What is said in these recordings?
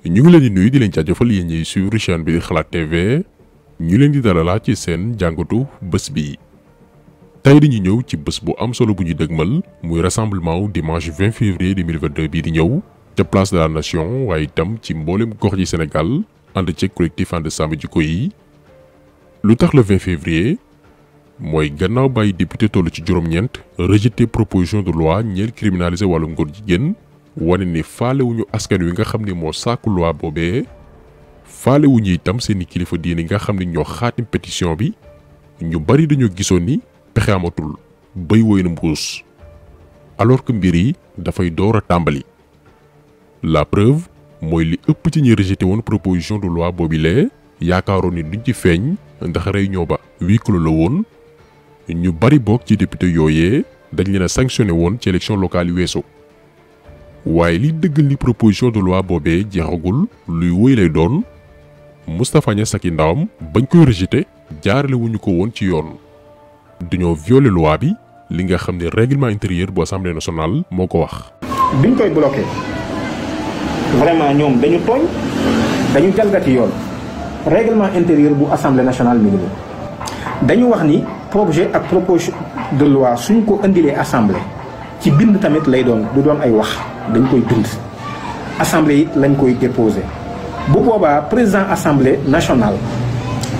ñu ngi leen di nuyu di leen jaajëfal yéen ñiy suivre chaîne bi di Xalaat TV ñu leen di dalalaat ci seen jàngatu bés bi. tey dañuy ñëw ci bés bu am solo bu ñu dëgmal muy rassemblement dimanche 20 février 2022 bii di ñëw ca place de la nation waaye itam ci mboolem gox ji Sénégal ànd ceeg collectif ànd sàmm jikko yi. lu tax le 20 février mooy gannaaw bàyyi député toll ci juróom-ñeent rejeté proposition de loi ñeel criminaliser wàllum góor jigéen wane ni faalewuñu askan wi nga xam ne moo sàkku loi boobee faalewuñu itam seeni kilifa diine nga xam ne ñoo xaatim pétition bi ñu bari dañoo gisoon ni pexe amatul bay woy na mbuus alors que mbir yi dafay door a tàmbali. la preuve mooy li ëpp ci ñi rejeté woon proposition de loi boobilee yaakaaroon ni duñ ci feeñ ndax réunion ba huis clos la woon ñu bari bokk ci député yooyee dañ leen a sanctionné woon ci élection locale yi weesu. waaye li dëggal ni proposition de loi boobee jeexagul luy wéy lay doon Moustapha Niasse ak i ndawam bañ koy rejeté jaarale wuñu ko woon ci yoon dañoo violé loi bi li nga xam ne règlement intérieur bu assemblée nationale moo ko wax. biñ koy bloqué vraiment ñoom dañu tooñ dañu jalgati yoon règlement intérieur bu assemblée nationale mi ngi dañu wax ni projet ak proposition de loi suñ ko indilee assemblée ci bind tamit lay doon du doon ay wax dañ koy bind assemblée it lañ koy déposé bu boobaa président assemblée nationale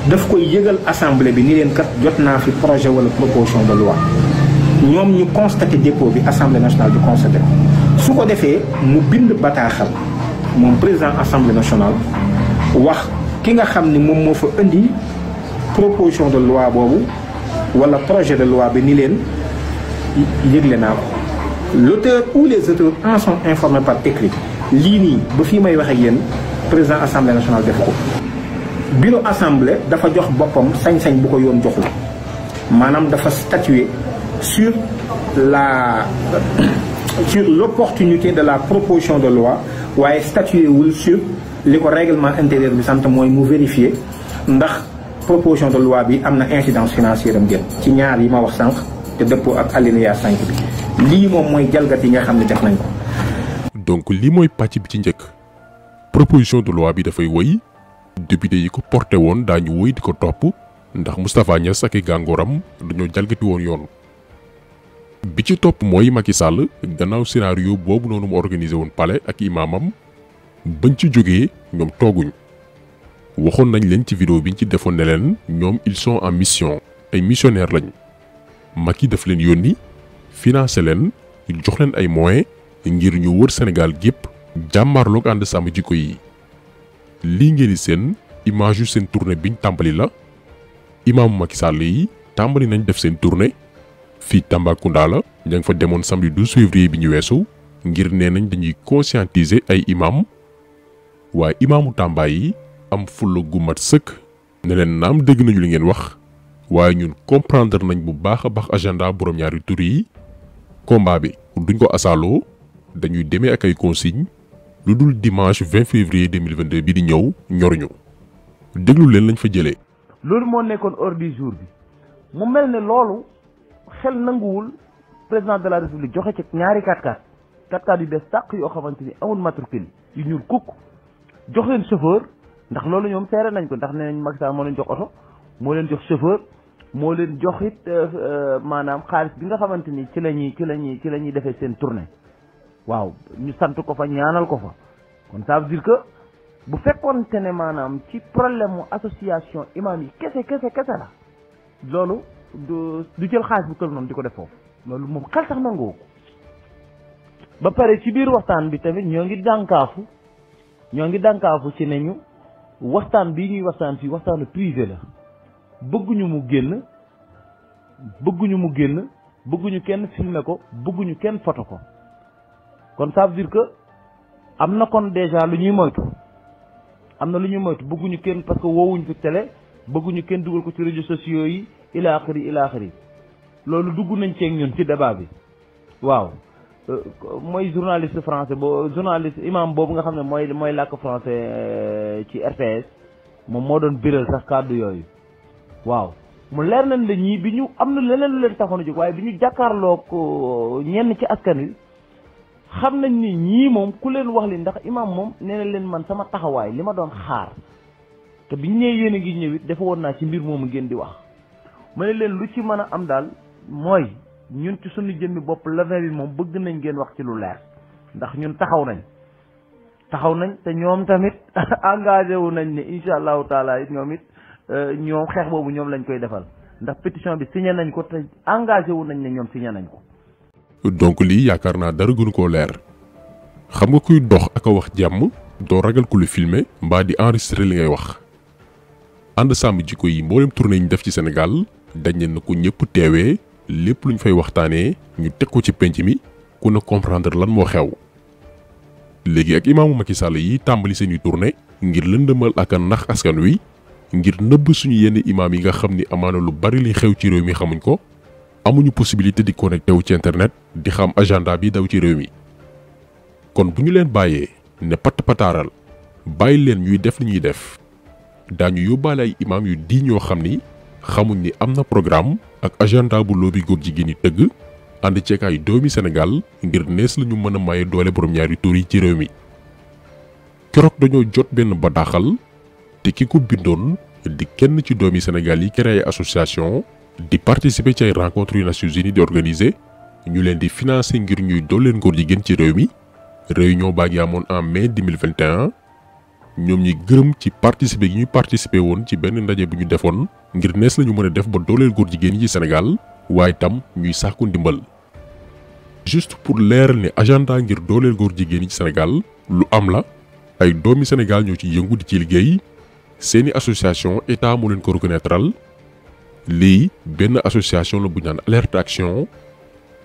daf koy yëgal assemblée bi ni leen kat jot naa fi projet wala proposition de loi ñoom ñu constaté dépôt bi assemblée nationale bi constaté ko su ko defee mu bind bataaxal moom président assemblée nationale wax ki nga xam ni moom moo fa indi proposition de loi boobu wala projet de loi bi ni leen yëgle naa ko l'auteur ou les auteurs en sont informés par écrit lii nii ba fii may wax ak yéen président assemblée nationale def ko bureau assemblée dafa jox boppam sañ-sañ bu ko yoon joxul maanaam dafa statuer sur l'opportunité de la proposition de loi waaye statuer wul sur li ko règlement intérieur bi sant mooy mu vérifier ndax proposition de loi bi am na incidence financière am jël ci ñaar yi ma wax sànq te dëppoo ak alinéa 5 bi lii moom mooy jalgat yi nga xam ne def nañ ko. donc lii mooy pàcc bi ci njëkk proposition de loi bi dafay wëy député yi ko porté woon daañu wëy di ko topp ndax Moustapha Niasse ak i gàngooram dañoo jalgati woon yoon. bi ci topp mooy Macky Sall gannaaw scénario boobu noonu mu organisé woon palais ak imaamam bañ ci jógee ñoom tooguñ waxoon nañ leen ci vidéo biñ ci defoon ne leen ñoom ils sont en mission ay missionnaires lañ Macky daf leen yónni financé leen jox leen ay moyens ngir ñu wër Sénégal gépp jàmmarloog ànd sàmm jikko yi. lii ngeen di seen image yu seen tournée biñ tàmbali la imaamu Macky Sall yi tàmbali nañ def seen tournée fii Tambacounda la ña nga fa demoon samedi 12 février bi ñu weesu ngir nee nañ dañuy conscientiser ay imam waaye imaamu Tamba yi am fulla gu mat sëkk ne leen naam dégg nañu li ngeen wax waaye ñun comprendre nañ bu baax a baax agenda borom ñaari tur yi combat bi duñ ko asaaloo dañuy demee ak ay consignes lu dul dimanche 20 février 2022 bi di ñëw ñoruñu déglu leen lañ fa jëlee. loolu moo nekkoon ordre du jour bi mu mel ne loolu xel nanguwul président de la république joxe ci ñaari 4x4 yu bees tàq yoo xamante ni amul matricule yu ñuul kukk jox leen chauffeur ndax loolu ñoom seere nañ ko ndax nee nañ Macky Sall moo leen jox oto moo leen jox chauffeur moo leen jox it maanaam xaalis bi nga xamante ni ci la ñuy defee seen tournée waaw ñu sant ko fa ñaanal ko fa kon ça veut dire que bu fekkoonte ne maanaam ci problème mu association imam yi kese la loolu du jël xaalis bu toll noonu di ko def foofu loolu moom xel sax nangoo ko ba pare ci biir waxtaan bi tamit ñoo ngi dànkaafu ci ne ñu waxtaan bii ñuy waxtaan fii waxtaanu privé la bëgguñu mu génn bëgguñu kenn filmer ko bëgguñu kenn photo ko kon ça veut dire que am na kon déjà lu ñuy moytu bëgguñu kenn parce que woowuñ fi télé bëgguñu kenn dugal ko ci réseaux sociaux yi ila axiri loolu dugg nañ ceeg ñun ci débat bi waaw mooy journaliste français imam boobu nga xam ne mooy làkk français ci RTS moom moo doon biral sax kàddu yooyu waaw mu leer nañ la ñii bi ñu am na leneen lu leen taxoon a jóg waaye bi ñu jàkkaarloo ko ñenn ci askan wi xam nañ ni ñii moom ku leen wax li ndax imam moom nee na leen man sama taxawaay li ma doon xaar te biñ nee yéen a ngi ñëwit dafa woon naa ci mbir moomu ngeen di wax ma ne leen lu ci mën a am daal mooy ñun ci suñu jëmmi bopp levin bi moom bëgg nañ ngeen wax ci lu leer ndax ñun taxaw nañ te ñoom tamit engagé wu nañ ne incha allahu taala it ñoom it ñoom xeex boobu ñoom lañ koy defal ndax pétition bi signé nañ ko te engagé wu nañ ne ñoom signé nañ ko. donc lii yaakaar naa dara gënu koo leer xam nga kuy dox ak a wax jàmm doo ragal ku lu filmer mbaa di enregistrer li ngay wax. ànd sàmm jikko yi mboolem tournée yi ñu def ci Sénégal dañ leen na ko ñëpp teewee lépp luñ fay waxtaanee ñu teg ko ci penc mi ku ne comprendre lan moo xew. léegi ak imaamu Macky Sall yi tàmbali seeni tournée ngir lëndëmal ak a nax askan wi ngir nëbb suñu yenn imaam yi nga xam ni amaana lu bari li xew ci réew mi xamuñ ko amuñu possibilité di connecté wu ci internet di xam agenda bi daw ci réew mi. kon bu ñu leen bàyyee ne patt pataaral bàyyi leen ñuy def li ñuy def daañu yóbbaale ay imaam yu di ñoo xam ni xamuñ ni am na programme ak agenda bu loobi góor jigéen yi tëgg ànd ceeg ay doomi Sénégal ngir nees la ñu mën a maye doole borom ñaari tur yi ci réew mi. keroog dañoo jot benn bataaxal te ki ko bindoon di kenn ci doomi Sénégal yi créé association di participer ci ay rencontres yu Nations Unies di organiser ñu leen di financer ngir ñuy dooleen góor jigéen ci réew mi. réunion baa ngi amoon en mai 2021 ñoom ñi gërëm ci participer gi ñuy participer woon ci benn ndaje bu ñu defoon ngir nees la ñu mën a def ba dooleel góor jigéen yi ci Sénégal waaye tam ñuy sàkku ndimbal. juste pour leeral ne agenda ngir dooleel góor jigéen yi ci Sénégal lu am la ay doomi Sénégal ñoo ci yëngu di ci liggéey seeni association état mu leen ko reconnaîtral lii benn association la bu ñaan alerte action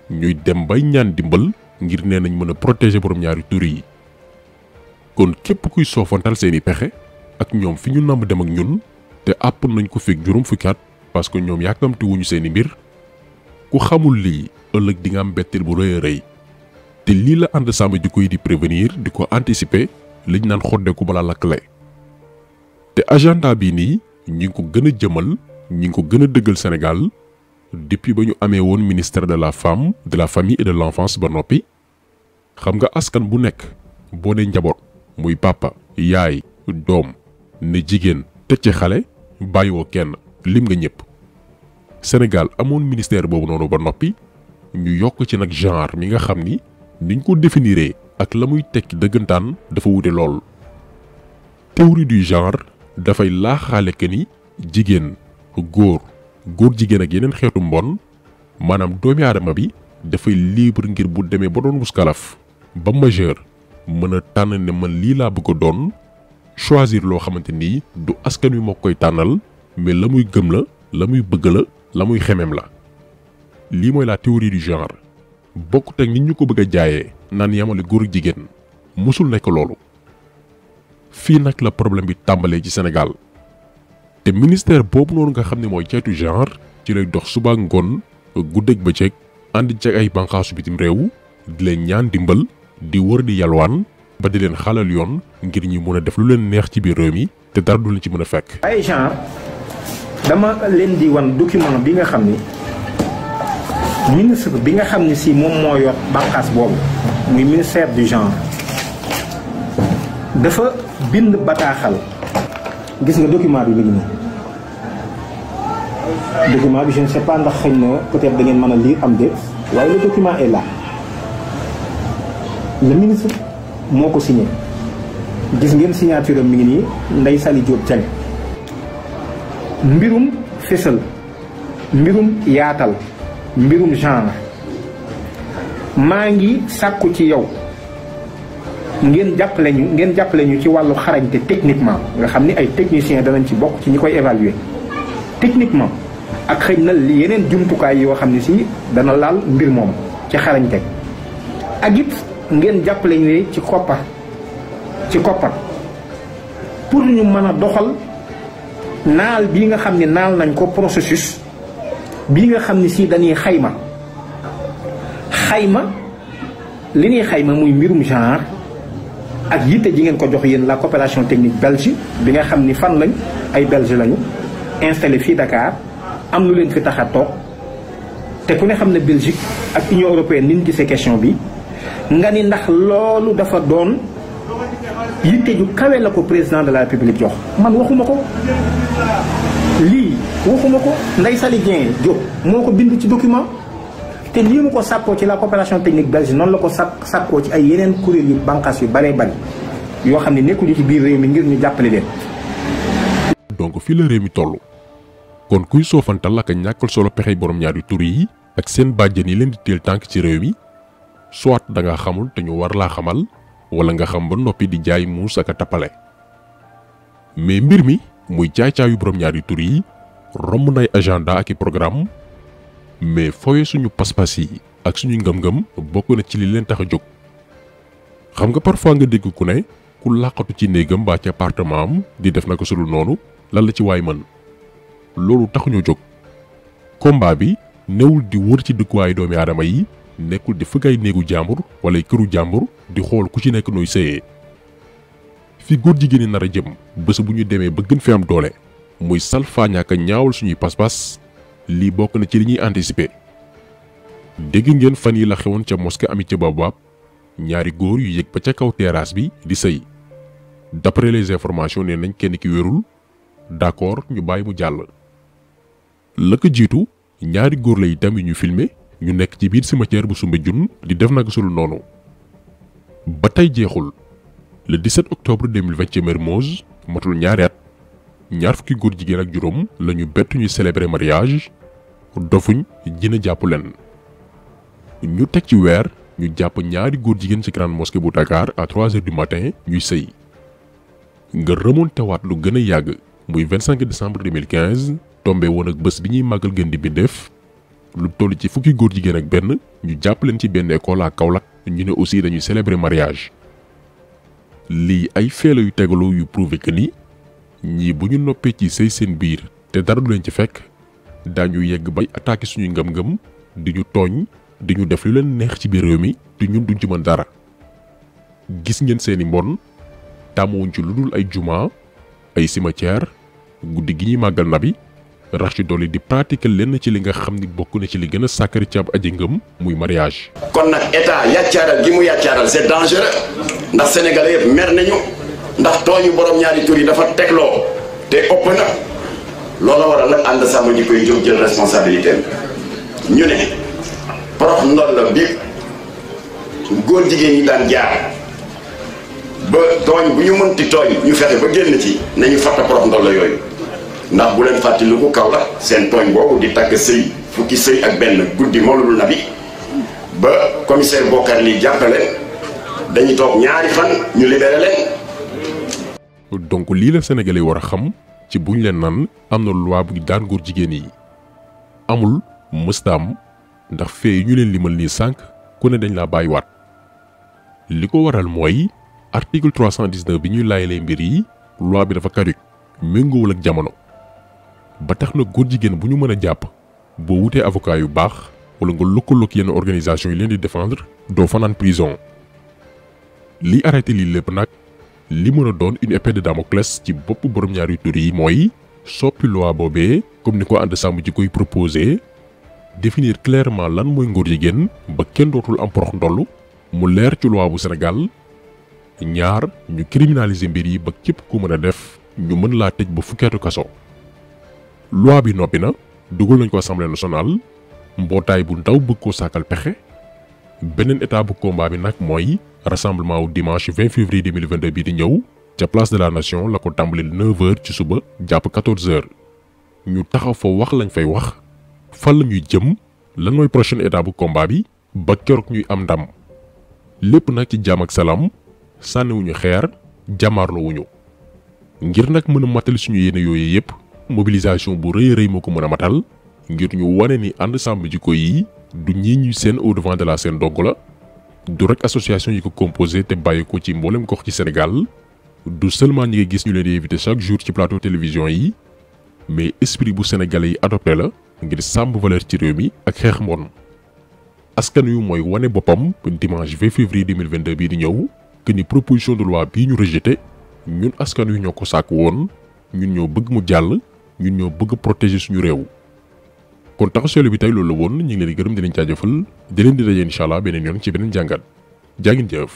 ñuy dem bay ñaan dimbal ngir nee nañ mën a protéger borom ñaari tur yi. kon képp kuy soofantal seeni pexe ak ñoom fi ñu namb dem ak ñun te àpp nañ ko fekk juróom fukki at parce que ñoom yàkkamti wuñu seeni mbir ku xamul lii ëllëg di nga am betteel bu rëy a rëy te lii la ànd sàmm jikko yi di prévenir di ko anticiper liñ naan xoddeeku balaa lakkale. te agenda bii nii ñi ngi ko gën a jëmal ñi ngi ko gën a dëggal Sénégal depuis ba ñu amee woon ministère de la femme de la famille et de l'enfance ba noppi. xam nga askan bu nekk boo dee njaboot muy papa yaay doom ne jigéen teg ci xale bàyyiwoo kenn lim nga ñëpp. Sénégal amoon ministère boobu noonu ba noppi ñu yokk ci nag genre mi nga xam ni niñ ko définiree ak la muy tekki dëggantaan dafa wute lool. théorie du genre dafay laaxaale que ni jigéen góor jigéen ak yeneen xeetu mbon maanaam doomi aadama bi dafay libre ngir bu demee ba doon muskalaf ba majeur mën a tànn ne man lii laa bëgg a doon choisir loo xamante ni du askan wi moo koy tànnal mais la muy gëm la muy bëgg la muy xemem la. lii mooy la théorie du genre bokkut ak nit ñu ko bëgg a jaayee naan yamale góor ak jigéen musul nekk loolu. fii nag la problème bi tàmbalee ci Sénégal te ministère boobu noonu nga xam ne mooy ceytu genre ci lay dox suba ngoon guddeeg bëccëg ànd ceeg ay bànqaasu bitim réew di leen ñaan dimbal di wër di yalwaan ba di leen xalal yoon ngir ñi mën a def lu leen neex ci biir réew mi te dara du leen ci mën a fekk. ay genre dama leen di wan document bi nga xam ni ministre bi nga xam ni si moom moo yor bànqaas boobu muy ministère du genre dafa bind bataaxal gis nga document bi mi ngi nii document bi je ne sais pas ndax xëy na peut-être da ngeen mën a lire am déet waaye le document est là le ministre moo ko signé gis ngeen signature am mi ngi nii Ndeye Saly Diop Dieng mbirum fésal mbirum yaatal mbirum genre maa ngi sàkku ci yow ngeen jàppale ñu ci wàllu xarañte techniquement nga xam ni ay techniciens danañ ci bokk ci ñi koy évaluer techniquement ak xëy na yeneen jumtukaay yoo xam ne si dana laal mbir moom ci xarañte ak it ngeen jàppale ñu ci koppar pour ñu mën a doxal naal bii nga xam ne naal nañ ko processus bii nga xam ne si dañuy xayma li ñuy xayma muy mbirum genre ak yitte ji ngeen ko jox yéen la coopération technique belge bi nga xam ni fan lañ ay belge lañu installé fii Dakar am lu leen fi tax a toog te ku ne xam ne Belgique ak Union européenne ni ñu gisee question bi nga ni ndax loolu dafa doon yitte ju kawe la ko président de la république jox. man waxuma ko lii waxuma ko Ndeye Saly Diop moo ko bind ci document te lii mu ko sàkkoo ci la coopération technique belge noonu la ko sàkkoo ci ay yeneen kuréel yu bànqaas yu baree bari yoo xam ne nekkuñu ci biir réew mi ngir ñu jàppale leen. donc fii la réew mi toll kon kuy soofantal ak a ñàkkal solo pexey borom ñaari tur yi ak seen bàjjen yi leen di teel tànk ci réew mi soit da nga xamul te ñu war laa xamal wala nga xam ba noppi di jaay muus ak a tappale mais mbir mi muy caay-caayu borom ñaari tur yi romb nay agenda ak i programme mais fooye suñu pas-pas yi ak suñu ngëm-ngëm bokk na ci li leen tax a jóg. xam nga parfois nga dégg ku ne ku làqatu ci néegam mbaa ci appartement am di def naka sudul noonu lan la ci waay mën loolu taxuñoo jóg. combat bi newul di wër ci dëkkuwaayu doomi aadama yi nekkul di fëgg ay néegu jàmbur wala këru jàmbur di xool ku ci nekk nooy sëyee fi góor jigéen ñi nar a jëm bés bu ñu demee ba gën fi am doole muy salfaañ ak ñaawal suñuy pas-pas lii bokk na ci li ñuy anticiper. dégg ngeen fan yi la xewoon ca mosquée Amitié Baobab ñaari góor yu yëg ba ca kaw terrasse bi di sëy d'après les informations nee nañ kenn ki wérul d'accord ñu bàyyi mu jàll. la ko jiitu ñaari góor la itam yu ñu filmé ñu nekk ci biir cimetière bu Soumbédioune di def naka sulu noonu. ba tey jeexul le 17 octobre 2020 ci Mermoz matul ñaari at ñaar fukki góor jigéen ak juróom la ñu bett ñuy célébrer mariage dofuñ jina jàpp leen. ñu teg ci weer ñu jàpp ñaari góor jigéen ci grande mosquée bu Dakar à 3 heures du matin ñuy sëy. nga remonté waat lu gën a yàgg muy 25 décembre 2015 tombé woon ak bés bi ñuy màggal gën di bindeef lu toll ci fukki góor jigéen ak benn ñu jàpp leen ci benn école à Kaolack ñu ne aussi dañuy célébrer mariage. lii ay feela yu tegaloo yu prouvé que ni ñii bu ñu noppee ci sëy seen biir te dara du leen ci fekk daañu yegg bay attaqué suñuy ngëm-ngëm di ñu tooñ di ñu def lu leen neex ci biir réew mi te ñun duñ ci mën dara. gis ngeen seeni mbon tàmmuwuñ ci lu dul ay juma ay cimetière guddi gi ñuy màggal nabi rax ci dolli di pratiquer lenn ci li nga xam ni bokk na ci li gën a sàkkari ci ab aji ngëm muy mariage. kon nag état yàccaaral gi mu yàccaaral c'est dangereux ndax sénégalais yëpp mer nañu ndax tooñu borom ñaari tur yi dafa tegloo te ëpp na loola waral nag ànd sàmm ji koy jóg jël responsabilité ñu ne porox ndol la bi góor jigéen ñi daan jaar ba tooñ bu ñu mënti tooñ ñu fexe ba génn ci nañu fàtta porox ndol la yooyu. ndax bu leen fàttaliku kaw la seen tooñ boobu di takk sëy fukki sëy ak benn guddi mawludul nabi ba commissaire Bokar li jàppale dañuy toog ñaari fan ñu libéré leen. donc lii la sénégalais war a xam ci buñ leen naan am na loi bu daan góor jigéen yi amul mëstaam ndax fee ñu leen limal nii sànq ku ne dañ laa bàyyiwaat li ko waral mooy article 319 bi ñuy laayalee mbir yi loi bi dafa caduc méngoowul ak jamono. ba tax na góor jigéen bu ñu mën a jàpp boo wutee avocat yu baax wala nga lëkkaloog yenn organisation yi leen di défendre doo fanaan prison. li arrêté lii lépp nag li mën a doon une épée de Damoclès ci bopp borom ñaari tur yi mooy soppi loi boobee comme ni ko ànd sàmm ji koy proposé définir clairement lan mooy ngóor jigéen ba kenn dootul am porox ndoll mu leer ci loi bu Sénégal. ñaar ñu criminaliser mbir yi ba képp ku mën a def ñu mën laa tëj ba fukkeetu kaso. loi bi noppi na dugal nañ ko assemblée nationale mbootaay bu ndaw bëgg koo sàkkal pexe beneen état bu combat bi nag mooy rassemblement wu dimanche 20 février 2022 bii di ñëw ca place de la nation la ko tàmbali 9h ci suba jàpp 14h ñu taxaw fa wax lañ fay wax fan la ñuy jëm lan mooy prochaine état bu combat bi ba keroog ñuy am ndam lépp nag ci jàmm ak salaam sànniwuñu xeer jàmmaarloowuñu ngir nag mën a matal suñu yéene yooyu yépp mobilisation bu rëy a rëy moo ko mën a matal ngir ñu wane ni ànd sàmm jikko yi du ñii ñuy seen au devant de la scène dogg la du rek association yi ko composé te bàyyi ko ci mboolem gox ci Sénégal du seulement ñi nga gis ñu leen di invité chaque jour ci plateau télévision yi mais esprit bu sénégalais yi adopté la ngir sàmm valeur ci réew mi ak xeex mbon. askan wi mooy wane boppam dimanche 20 février 2022 bii di ñëw que ni proposition de loi bii ñu rejeté ñun askan wi ñoo ko sàkk woon ñun ñoo bëgg mu jàll ñun ñoo bëgg protéger suñu réew. kon taxaw seetlu bi tey loolu la woon ñu ngi leen di gërëm di leen jaajëfal di leen di daje incha allah beneen yoon ci beneen jàngat. jaa ngeen jëf.